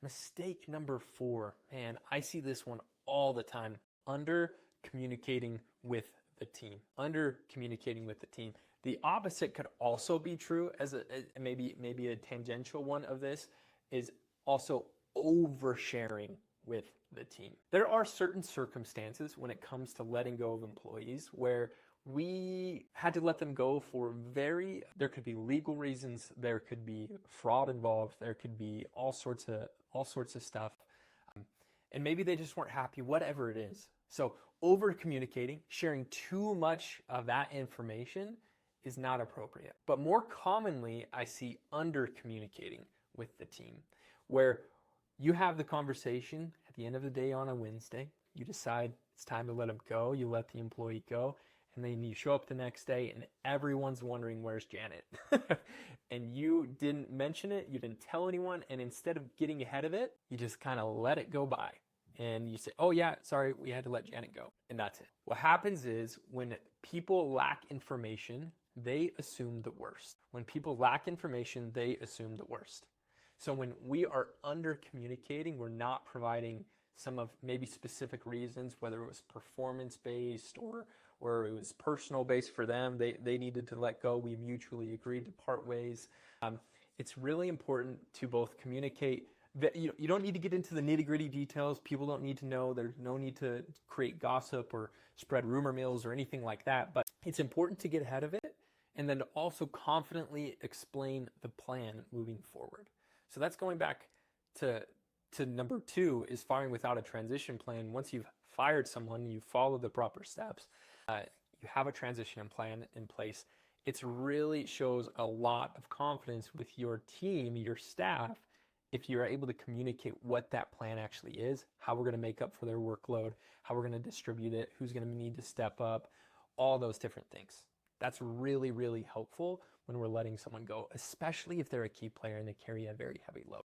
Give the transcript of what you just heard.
Mistake number 4, man, I see this one all the time. Under communicating with the team. Under communicating with the team. The opposite could also be true as maybe a tangential one of this is also oversharing with the team. There are certain circumstances when it comes to letting go of employees where we had to let them go for there could be legal reasons, there could be fraud involved, there could be all sorts of stuff. And maybe they just weren't happy, whatever it is. So over communicating, sharing too much of that information is not appropriate. But more commonly, I see under communicating with the team, where you have the conversation at the end of the day on a Wednesday, you decide it's time to let them go, you let the employee go, and then you show up the next day and everyone's wondering, where's Janet? And you didn't mention it, you didn't tell anyone, and instead of getting ahead of it, you just kind of let it go by. And you say, oh yeah, sorry, we had to let Janet go. And that's it. What happens is when people lack information, they assume the worst. When people lack information, they assume the worst. So when we are under communicating, we're not providing some of maybe specific reasons, whether it was performance based or it was personal based for them. They needed to let go. We mutually agreed to part ways. It's really important to both communicate. You don't need to get into the nitty-gritty details. People don't need to know. There's no need to create gossip or spread rumor mills or anything like that. But it's important to get ahead of it and then to also confidently explain the plan moving forward. So that's going back to number 2 is firing without a transition plan. Once you've fired someone, you follow the proper steps, you have a transition plan in place. It really shows a lot of confidence with your team, your staff, if you're able to communicate what that plan actually is, how we're going to make up for their workload, how we're going to distribute it, who's going to need to step up, all those different things. That's really, really helpful when we're letting someone go, especially if they're a key player and they carry a very heavy load.